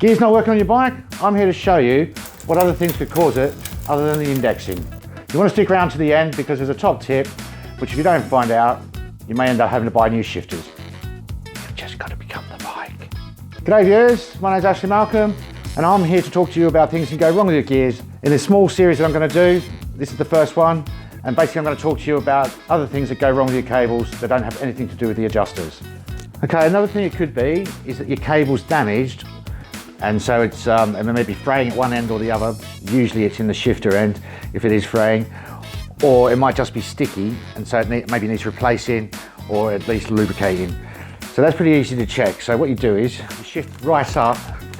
Gear's not working on your bike? I'm here to show you what other things could cause it other than the indexing. You want to stick around to the end because there's a top tip, which if you don't find out, you may end up having to buy new shifters. You've just got to become the bike. G'day viewers, my name's Ashley Malcolm, and I'm here to talk to you about things that can go wrong with your gears. In this small series that I'm going to do, this is the first one, and basically I'm going to talk to you about other things that go wrong with your cables that don't have anything to do with the adjusters. Okay, another thing it could be is that your cable's damaged, and so it's it may be fraying at one end or the other. Usually it's in the shifter end if it is fraying, or it might just be sticky, and so it maybe needs replacing or at least lubricating. So that's pretty easy to check. So what you do is you shift right up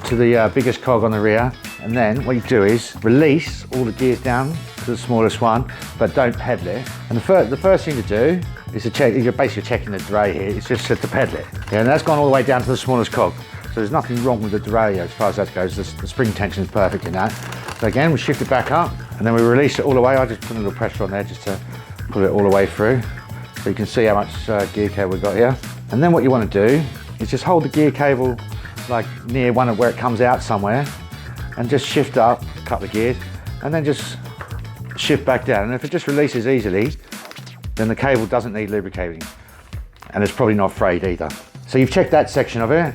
to the biggest cog on the rear, and then what you do is release all the gears down to the smallest one, but don't pedal it. And the first thing to do is to check, you're basically checking the derailleur here, it's just to pedal it. Yeah, and that's gone all the way down to the smallest cog. So there's nothing wrong with the derailleur as far as that goes. The spring tension is perfect in that. So again, we shift it back up, and then we release it all the way. I just put a little pressure on there just to pull it all the way through. So you can see how much gear cable we've got here. And then what you want to do is just hold the gear cable like near one of where it comes out somewhere, and just shift up a couple of gears, and then just shift back down. And if it just releases easily, then the cable doesn't need lubricating, and it's probably not frayed either. So you've checked that section of it,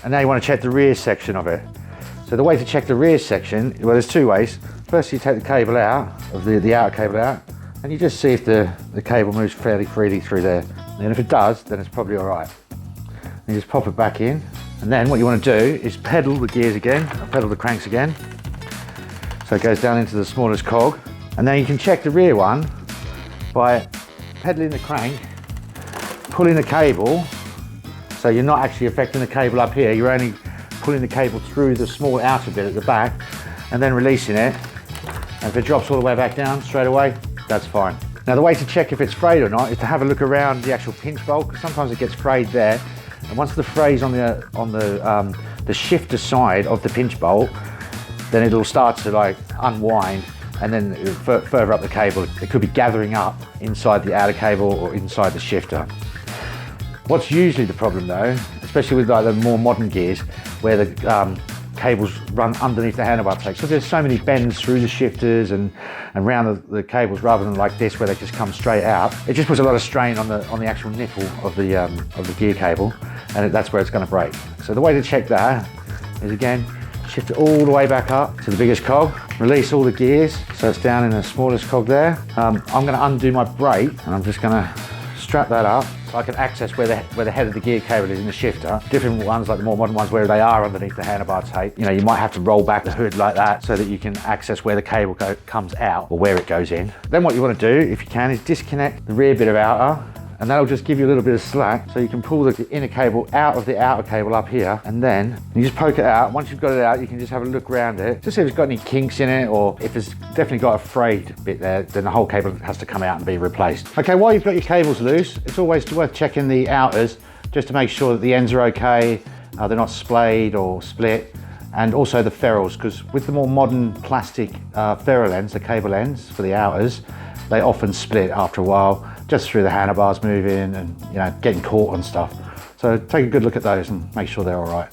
and now you want to check the rear section of it. So the way to check the rear section, well, there's two ways. First, you take the cable out, of the outer cable out, and you just see if the cable moves fairly freely through there. And if it does, then it's probably all right. And you just pop it back in, and then what you want to do is pedal the gears again, pedal the cranks again. So it goes down into the smallest cog, and then you can check the rear one by pedaling the crank, pulling the cable, so you're not actually affecting the cable up here, you're only pulling the cable through the small outer bit at the back, and then releasing it. And if it drops all the way back down straight away, that's fine. Now the way to check if it's frayed or not is to have a look around the actual pinch bolt, because sometimes it gets frayed there, and once the fray's on the shifter side of the pinch bolt, then it'll start to like unwind, and then further up the cable, it could be gathering up inside the outer cable or inside the shifter. What's usually the problem though, especially with like the more modern gears, where the cables run underneath the handlebar plate, because there's so many bends through the shifters and around the cables, rather than like this where they just come straight out. It just puts a lot of strain on the actual nipple of the gear cable, and that's where it's going to break. So the way to check that is, again, shift it all the way back up to the biggest cog, release all the gears so it's down in the smallest cog there. I'm going to undo my brake, and I'm just going to strap that up so I can access where the head of the gear cable is in the shifter. Different ones, like the more modern ones, where they are underneath the handlebar tape, you know, you might have to roll back the hood like that so that you can access where the cable comes out or where it goes in. Then what you want to do, if you can, is disconnect the rear bit of outer, and that'll just give you a little bit of slack, so you can pull the inner cable out of the outer cable up here, and then you just poke it out. Once you've got it out, you can just have a look around it, just see if it's got any kinks in it, or if it's definitely got a frayed bit there, then the whole cable has to come out and be replaced. Okay, while you've got your cables loose, it's always worth checking the outers, just to make sure that the ends are okay, they're not splayed or split, and also the ferrules, because with the more modern plastic ferrule ends, the cable ends for the outers, they often split after a while, just through the handlebars moving and, you know, getting caught and stuff. So take a good look at those and make sure they're all right.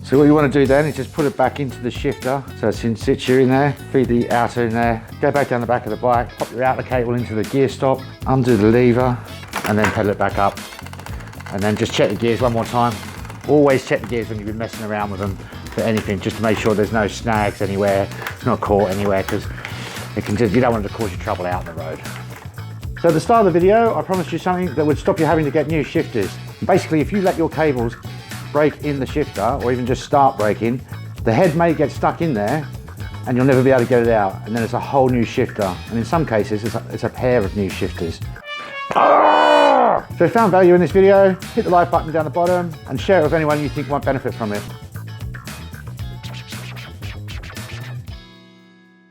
So what you want to do then is just put it back into the shifter, so it's in situ in there, feed the outer in there, go back down the back of the bike, pop your outer cable into the gear stop, undo the lever, and then pedal it back up. And then just check the gears one more time. Always check the gears when you've been messing around with them for anything, just to make sure there's no snags anywhere, it's not caught anywhere, because you don't want it to cause you trouble out on the road. So at the start of the video, I promised you something that would stop you having to get new shifters. Basically, if you let your cables break in the shifter, or even just start breaking, the head may get stuck in there and you'll never be able to get it out, and then it's a whole new shifter. And in some cases, it's a pair of new shifters. So if you found value in this video, hit the like button down the bottom and share it with anyone you think might benefit from it.